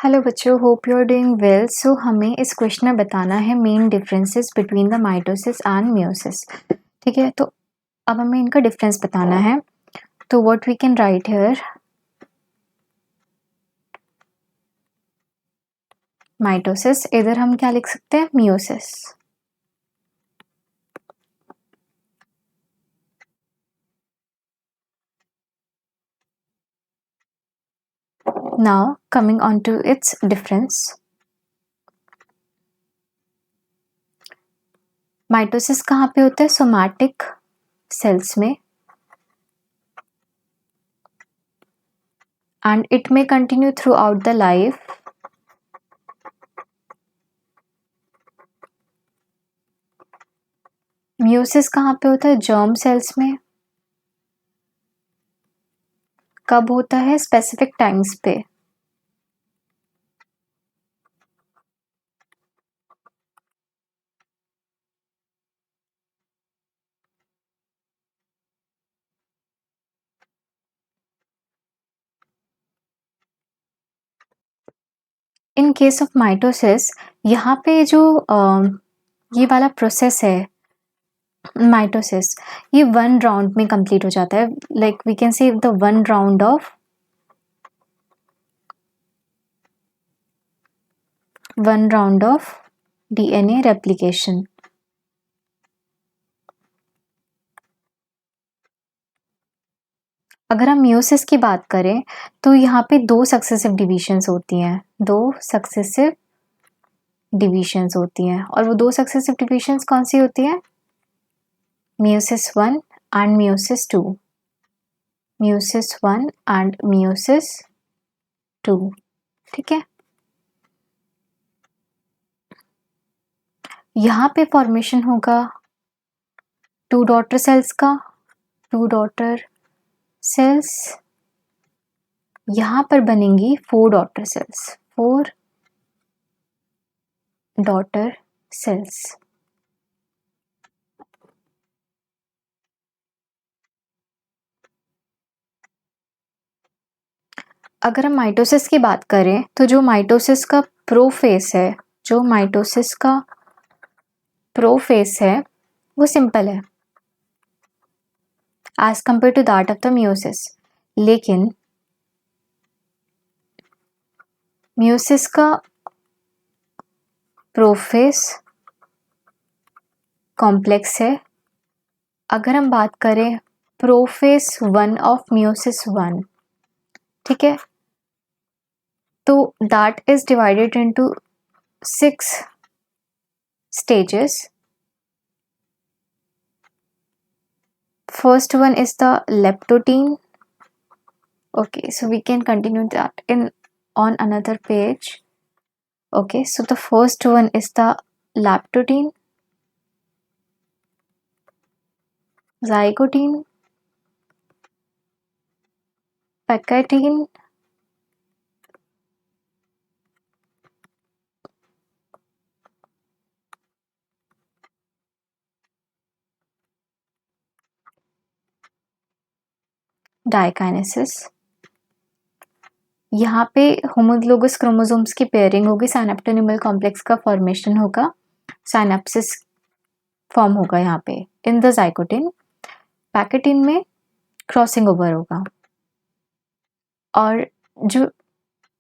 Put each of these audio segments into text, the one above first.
Hello बच्चों, hope you are doing well. So हमें इस क्वेश्चन में बताना है main differences between the mitosis and meiosis. ठीक है, तो अब हमें इनका डिफरेंस बताना है। तो what we can write here, mitosis, इधर हम क्या लिख सकते हैं, meiosis. Now coming on to its difference, mitosis कहाँ पे होता है, सोमैटिक सेल्स में, एंड इट में continue throughout the life. Meiosis कहाँ पे होता है, जर्म सेल्स में। कब होता है, स्पेसिफिक टाइम्स पे। इन केस ऑफ माइटोसिस, यहाँ पे जो ये वाला प्रोसेस है माइटोसिस, ये वन राउंड में कंप्लीट हो जाता है। Like we can say the one round of DNA replication. अगर हम मियोसिस की बात करें तो यहाँ पे दो सक्सेसिव डिविजन्स होती हैं, और वो दो सक्सेसिव डिविजन्स कौन सी होती हैं, meiosis 1 and meiosis 2। Meiosis 1 and meiosis 2। ठीक है, यहाँ पे फॉर्मेशन होगा टू डॉटर सेल्स का, टू डॉटर सेल्स, यहाँ पर बनेंगी फोर डॉटर सेल्स। अगर हम माइटोसिस की बात करें तो जो माइटोसिस का प्रोफेस है, वो सिंपल है as compare to that of the meiosis. लेकिन मियोसिस का प्रोफेस कॉम्प्लेक्स है। अगर हम बात करें प्रोफेस 1 ऑफ मियोसिस 1, ठीक है, तो that is divided into 6 stages. First one is the leptotene. Okay, so we can continue that on another page. Okay, so the first one is the leptotene, zygotine, pectine, diakinesis. यहाँ पे homologous chromosomes की pairing होगी, साइनेप्टोनिमल complex का formation होगा, synapsis form होगा यहाँ पे in the zygotene. Pachytene में क्रॉसिंग ओवर होगा,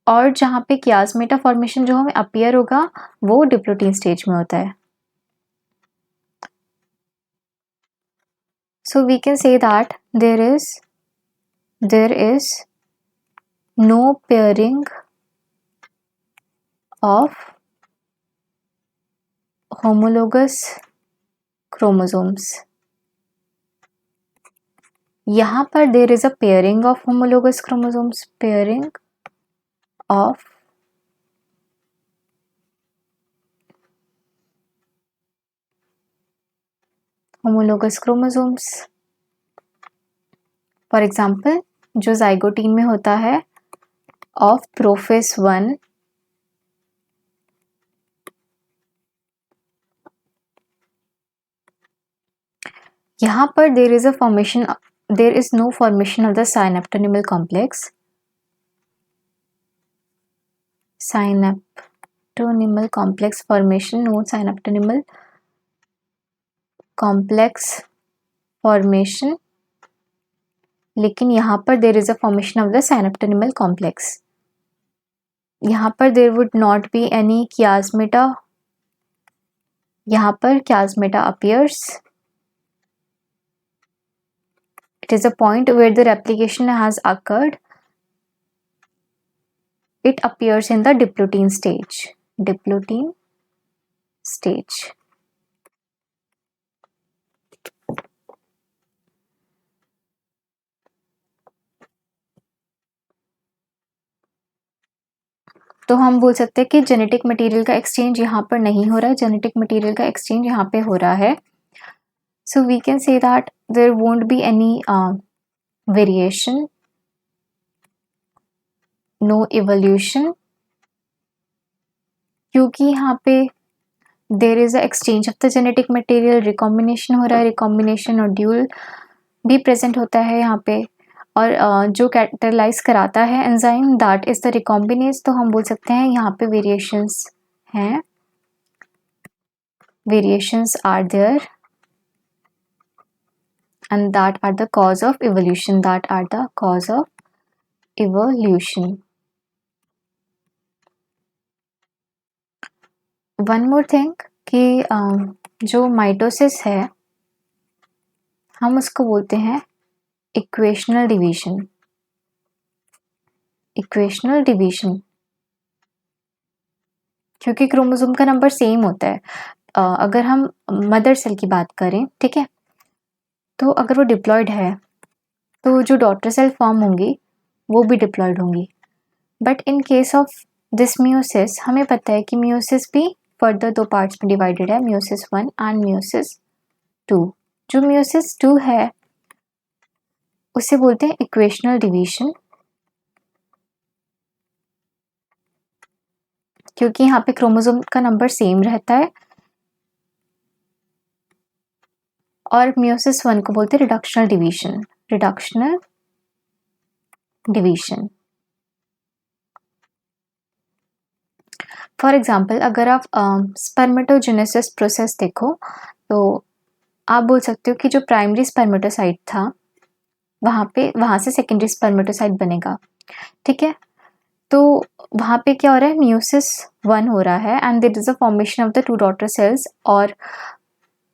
और जहाँ पे कियास्मेटा फॉर्मेशन जो हमें अपीयर होगा वो डिप्लोटीन स्टेज में होता है। So we can say that there is no pairing of homologous chromosomes. यहाँ पर there is a pairing of homologous chromosomes, pairing of homologous chromosomes. For example, जो जाइगोटीन में होता है of प्रोफेस 1, यहाँ पर there is no formation of the synaptonymal complex. synaptonymal complex formation, no synaptonymal complex formation, लेकिन यहाँ पर देर is a formation of the synaptonymal complex. यहाँ पर there would not be any chiasmata. यहाँ पर chiasmata appears. It is a point where the replication has occurred. It appears in the diplotin stage. Diplotin stage. तो हम बोल सकते हैं कि जेनेटिक मटेरियल का एक्सचेंज यहाँ पर नहीं हो रहा है, जेनेटिक मटेरियल का एक्सचेंज यहाँ पे हो रहा है. So we can say that there won't be any variation, no evolution, क्योंकि यहाँ पे there is a exchange of the genetic material, recombination हो रहा है, रिकॉम्बिनेशन और ड्यूल भी प्रेजेंट होता है यहाँ पे. और जो कैटलाइज कराता है enzyme that is the recombinase. तो हम बोल सकते हैं यहाँ पे वेरिएशंस हैं, variations are there and that are the cause of evolution, that are the cause of evolution. One more thing कि जो माइटोसिस है हम उसको बोलते हैं इक्वेशनल डिवीजन. इक्वेशनल डिवीजन क्योंकि क्रोमोसोम का नंबर सेम होता है. अगर हम मदर सेल की बात करें, ठीक है, तो अगर वो डिप्लॉयड है तो जो डॉटर सेल फॉर्म होंगी वो भी डिप्लॉयड होंगी. But in case of this meiosis हमें पता है कि मियोसिस भी फर्दर दो पार्ट्स में डिवाइडेड है, मियोसिस 1 एंड मियोसिस 2. जो मियोसिस 2 है उसे बोलते हैं इक्वेशनल डिवीजन, क्योंकि यहाँ पे क्रोमोसोम का नंबर सेम रहता है. और मियोसिस 1 को बोलते हैं reductional division. Reductional division. For example अगर आप स्पर्मेटोजेनेसिस प्रोसेस देखो तो आप बोल सकते हो कि जो प्राइमरी स्पर्मेटोसाइट था वहाँ से सेकेंडरी स्पर्मेटोसाइट बनेगा, ठीक है. तो वहाँ पे क्या हो रहा है, मियोसिस 1 हो रहा है and there is a formation of the 2 daughter cells. और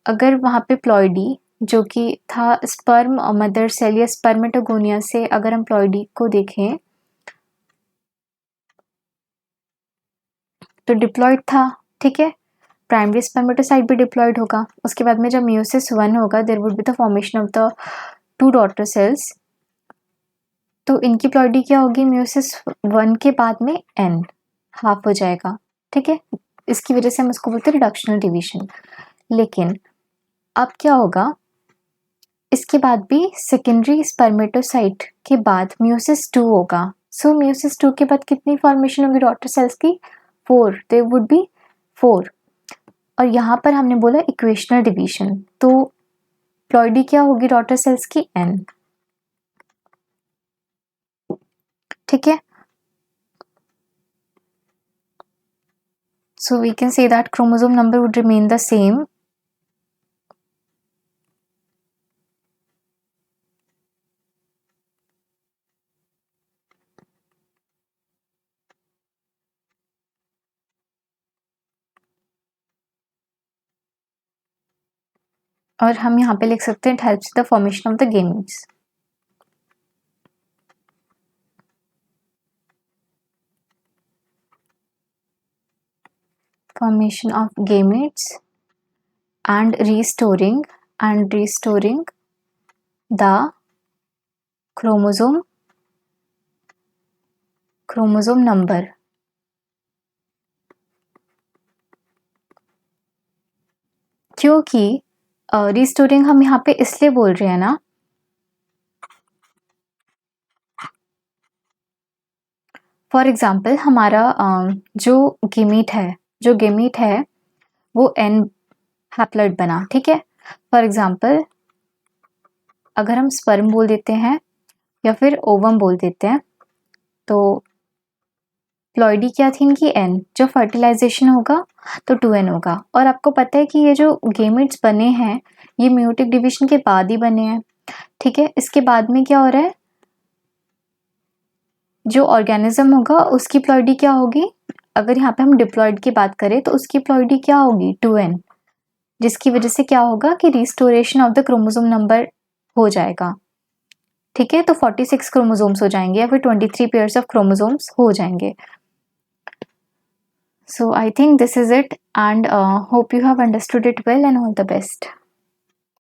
अगर वहाँ पे प्लॉइडी जो कि था स्पर्म और मदर सेल या स्पर्मेटोगोनिया से, अगर हम प्लॉइडी को देखें तो डिप्लॉयड था, ठीक है. प्राइमरी स्पर्मेटोसाइट भी डिप्लॉयड होगा. उसके बाद में जब मियोसिस 1 होगा there would be the formation of the 2 daughter cells. तो इनकी प्लॉइडी क्या होगी, मियोसिस 1 के बाद में n हाफ हो जाएगा, ठीक है. इसकी वजह से हम इसको बोलते हैं रिडक्शनल डिवीजन. लेकिन अब क्या होगा, इसके बाद भी सेकेंडरी स्पर्मेटोसाइट के बाद मियोसिस 2 होगा. सो मियोसिस 2 के बाद कितनी फॉर्मेशन होगी डॉटर सेल्स की, 4. They would be 4. और यहाँ पर हमने बोला इक्वेशनल डिवीजन, तो प्लॉइडी क्या होगी डॉटर सेल्स की, n, ठीक है. So we can say that chromosome number would remain the same. और हम यहाँ पे लिख सकते हैं it helps the formation of the gametes. Formation of gametes and restoring the chromosome number. क्योंकि रिस्टोरिंग हम यहाँ पे इसलिए बोल रहे हैं ना, फॉर एग्जाम्पल हमारा जो गेमीट है वो n हैप्लॉइड बना, ठीक है. फॉर एग्जाम्पल अगर हम स्पर्म बोल देते हैं या फिर ओवम बोल देते हैं तो प्लॉइडी क्या थी इनकी n, जब फर्टिलाइजेशन होगा तो 2n होगा। और आपको पता है कि ये जो गेमेट्स बने हैं ये मेयोटिक डिवीजन के बाद ही बने हैं, ठीक है। इसके बाद में क्या हो रहा है, जो ऑर्गेनिज्म होगा उसकी प्लॉइडी क्या होगी, अगर यहाँ पे हम डिप्लॉइड की बात करें तो उसकी प्लॉइडी क्या होगी 2n, जिसकी वजह से क्या होगा कि restoration of the chromosome number हो जाएगा, ठीक है। तो 46 क्रोमोसोम्स हो जाएंगे या फिर 23 पेयर्स ऑफ क्रोमोसोम्स हो जाएंगे। So I think this is it and hope you have understood it well and all the best.